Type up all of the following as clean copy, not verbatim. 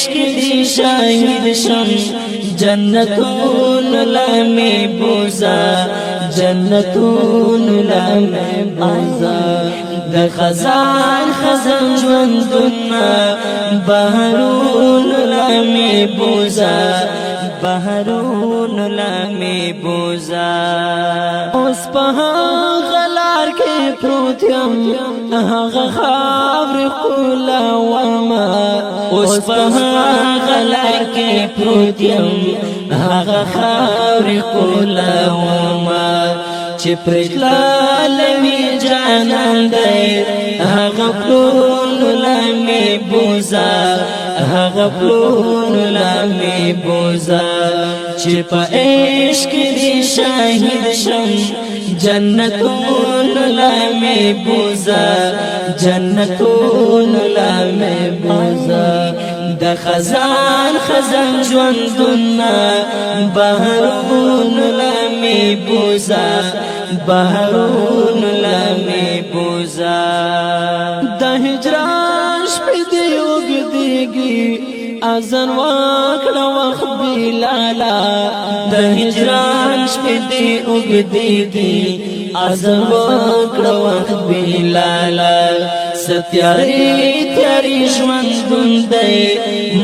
عشق دی شاهد شم جنتون لمی بوزا جنتون لمی بوزا د خزان خزان ژوندونه بهارون لمی بوزا بهارون لمی بوزا اوس په هغه لار کې پروت یم هغه خاورې ښکلومه اوس په هغه لار کې پروت یم هغه خاورې ښکلومه چې پرېتللی وي جانان دی هغه پلونو لمې بوزه هغه پلونو لمې بوزه چې په عشق دې شاهد شم جنتونو لمې بوزه جنتونو لمې بوزه د خزان خزان ژوندونه بهارون لمې بوزه بهارون لمې بوزه د هجران شپې دې اوږدېږي اذان وکړه وخت بلالا د هجران شپې دې اوږدېږي اذان وکړه وخت بلالا ستیارې تیارې ژوندون دی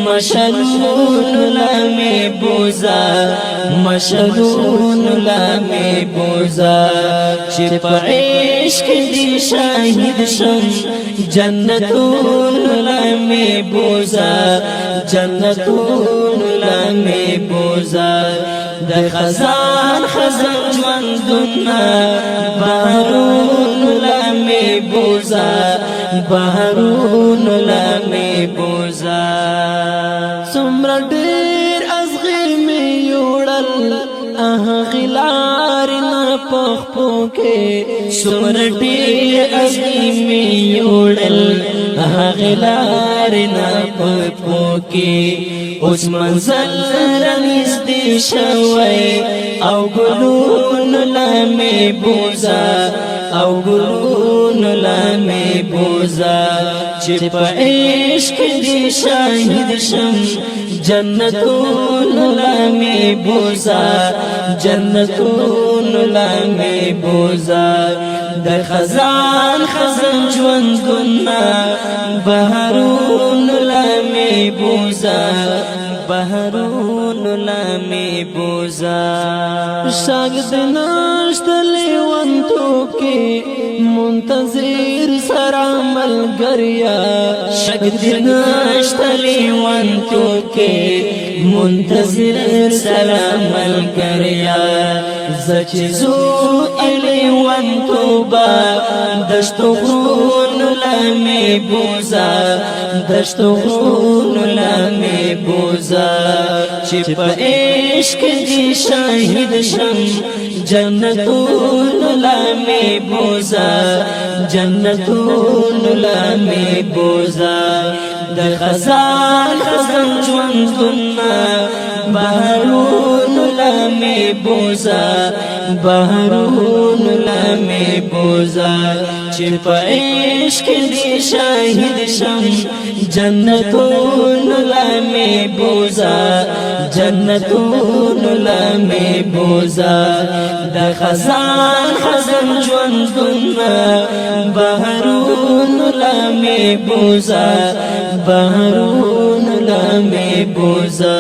مشلون لمې بوزه مشلون لمې بوزه چې په عشق دې شاهد شم جنتون لمې بوزه جنتون لمې بوزه د خزان خزان ژوندونه بهارون لمې بوزه بهارون لمې بوزه څومره ډېر ازغې مې یوړل هغې لارې نه په خپو کې څومره ډېر ازغې مې یوړل هغې لارې نه په خپو کې اوس منزل رانږدې شوی او ګلونو لمې بوزه او ګلونو لمې بوزه چې په عشق دې شاهد شم جنتونو لمې بوزه جنتونو لمې بوزه د خزان خزان ژوندونه بهارون لمې بوزه بهارون لمې بوزه شاګ د نشته لیونتوب کې منتظر سره ملګریا شاګ د نشته لیونتوب کې منتظر سره ملګریا زه چې ځو لیونتوبه دشتو غرونو لمې بوزه دشتو غرونو لمې بوزه چې په عشق دې شاهد شم جنتونو لمې بوزه جنتونو لمې بوزه د خزان خزان ژوندونه بهارون لمې بوزه بهارون لمې بوزه چې په عشق دې شاهد شم جنتونو لمې بوزه جنتونو لمې بوزه د خزان خزان ژوندونه بهارون لمې بوزه بهارون لمې بوزه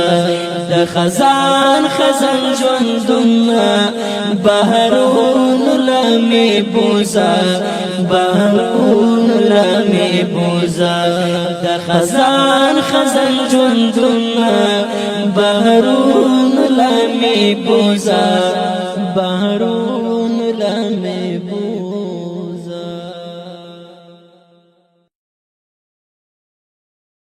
د خزان خزان ژوندونه بهارون لمې بوزه بهارون لمې بوزه د خزان خزان ژوندونه بهارون لمې بوزه بهارون لمې بوزه